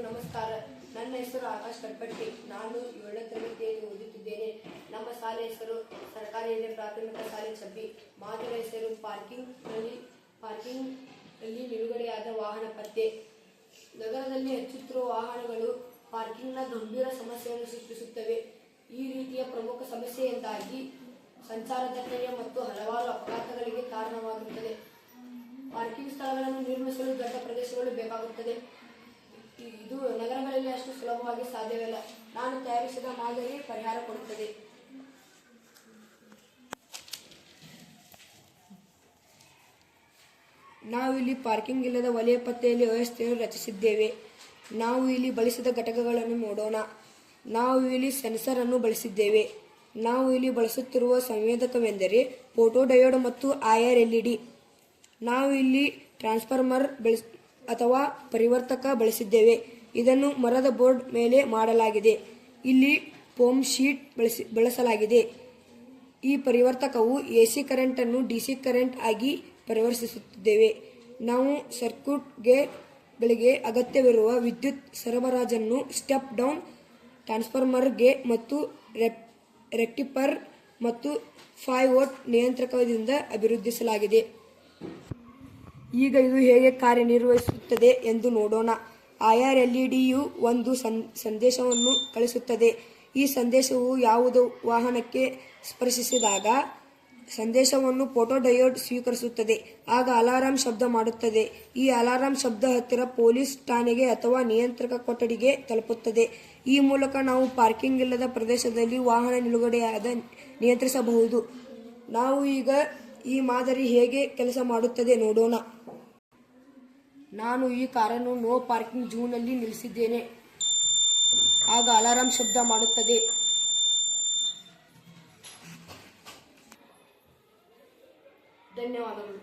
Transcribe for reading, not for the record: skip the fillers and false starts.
ನಮಸ್ಕಾರ. ನನ್ನ ಹೆಸರು ಆಕಾಶ್ ಕಟ್ಪಟ್ಟಿ. ನಾನು 7ನೇ ತರಗತಿಯಲ್ಲಿ ಓದುತ್ತಿದ್ದೇನೆ. ನಮ್ಮ ಶಾಲೆ ಹೆಸರು ಸರ್ಕಾರಿ ಹಿರಿಯ ಪ್ರಾಥಮಿಕ ಶಾಲೆ ಚಬ್ಬಿ. ಮಾದರಿ ಹೆಸರು ಪಾರ್ಕಿಂಗ್ ನಲ್ಲಿ ನಿಲುಗಡೆಯಾದ ವಾಹನ ಪತ್ತೆ. ನಗರದಲ್ಲಿ ಹೆಚ್ಚುತ್ತಿರುವ ವಾಹನಗಳು ಪಾರ್ಕಿಂಗ್ನ ಗಂಭೀರ ಸಮಸ್ಯೆಯನ್ನು ಸೃಷ್ಟಿಸುತ್ತವೆ. ಈ ರೀತಿಯ ಪ್ರಮುಖ ಸಮಸ್ಯೆಯಿಂದಾಗಿ ಸಂಚಾರ ದಟ್ಟಣೆ ಮತ್ತು ಹಲವಾರು ಅಪಘಾತಗಳಿಗೆ ಕಾರಣವಾಗುತ್ತದೆ. ಪಾರ್ಕಿಂಗ್ ಸ್ಥಳಗಳನ್ನು ನಿರ್ಮಿಸಲು ದೊಡ್ಡ ಪ್ರದೇಶಗಳು ಬೇಕಾಗುತ್ತದೆ. ಇದು ನಗರಗಳಲ್ಲಿ ಅಷ್ಟು ಸುಲಭವಾಗಿ ಸಾಧ್ಯವಿಲ್ಲ. ನಾನು ತಯಾರಿಸಿದ ಮಾದರಿ ಪರಿಹಾರ ಕೊಡುತ್ತದೆ. ನಾವು ಇಲ್ಲಿ ಪಾರ್ಕಿಂಗ್ ಇಲ್ಲದ ವಲಯ ಪತ್ತೆಯಲ್ಲಿ ವ್ಯವಸ್ಥೆಯನ್ನು ರಚಿಸಿದ್ದೇವೆ. ನಾವು ಇಲ್ಲಿ ಬಳಸಿದ ಘಟಕಗಳನ್ನು ನೋಡೋಣ. ನಾವು ಇಲ್ಲಿ ಸೆನ್ಸರ್ ಅನ್ನು ಬಳಸಿದ್ದೇವೆ. ನಾವು ಇಲ್ಲಿ ಬಳಸುತ್ತಿರುವ ಸಂವೇದಕವೆಂದರೆ ಫೋಟೋ ಡಯೋಡ್ ಮತ್ತು IR LED. ನಾವು ಇಲ್ಲಿ ಟ್ರಾನ್ಸ್ಫಾರ್ಮರ್ ಅಥವಾ ಪರಿವರ್ತಕ ಬಳಸಿದ್ದೇವೆ. ಇದನ್ನು ಮರದ ಬೋರ್ಡ್ ಮೇಲೆ ಮಾಡಲಾಗಿದೆ. ಇಲ್ಲಿ ಫೋಮ್ ಶೀಟ್ ಬಳಸಲಾಗಿದೆ. ಈ ಪರಿವರ್ತಕವು AC ಕರೆಂಟ್ ಅನ್ನು DC ಕರೆಂಟ್ ಆಗಿ ಪರಿವರ್ತಿಸುತ್ತಿದ್ದೇವೆ. ನಾವು ಸರ್ಕ್ಯೂಟ್ಗಳಿಗೆ ಅಗತ್ಯವಿರುವ ವಿದ್ಯುತ್ ಸರಬರಾಜನ್ನು ಸ್ಟೆಪ್ ಡೌನ್ ಟ್ರಾನ್ಸ್ಫಾರ್ಮರ್ಗೆ ಮತ್ತು ರೆಕ್ಟಿಫೈಯರ್ ಮತ್ತು 5 ವೋಲ್ಟ್ ನಿಯಂತ್ರಕದಿಂದ ಅಭಿವೃದ್ಧಿಸಲಾಗಿದೆ. ಈಗ ಇದು ಹೇಗೆ ಕಾರ್ಯನಿರ್ವಹಿಸುತ್ತದೆ ಎಂದು ನೋಡೋಣ. IR LED ಯು ಒಂದು ಸಂದೇಶವನ್ನು ಕಳಿಸುತ್ತದೆ. ಈ ಸಂದೇಶವು ಯಾವುದೋ ವಾಹನಕ್ಕೆ ಸ್ಪರ್ಶಿಸಿದಾಗ ಸಂದೇಶವನ್ನು ಫೋಟೋ ಡಯೋಡ್ ಸ್ವೀಕರಿಸುತ್ತದೆ. ಆಗ ಅಲಾರಾಂ ಶಬ್ದ ಮಾಡುತ್ತದೆ. ಈ ಅಲಾರಾಂ ಶಬ್ದ ಹತ್ತಿರ ಪೊಲೀಸ್ ಠಾಣೆಗೆ ಅಥವಾ ನಿಯಂತ್ರಕ ಕೊಠಡಿಗೆ ತಲುಪುತ್ತದೆ. ಈ ಮೂಲಕ ನಾವು ಪಾರ್ಕಿಂಗ್ ಇಲ್ಲದ ಪ್ರದೇಶದಲ್ಲಿ ವಾಹನ ನಿಲುಗಡೆಯಾದ ನಿಯಂತ್ರಿಸಬಹುದು. ನಾವು ಈಗ ಈ ಮಾದರಿ ಹೇಗೆ ಕೆಲಸ ಮಾಡುತ್ತದೆ ನೋಡೋಣ. ನಾನು ಈ ಕಾರನ್ನು ನೋ ಪಾರ್ಕಿಂಗ್ ಝೋನ್ನಲ್ಲಿ ನಿಲ್ಲಿಸಿದ್ದೇನೆ. ಆಗ ಅಲಾರಾಂ ಶಬ್ದ ಮಾಡುತ್ತದೆ. ಧನ್ಯವಾದಗಳು.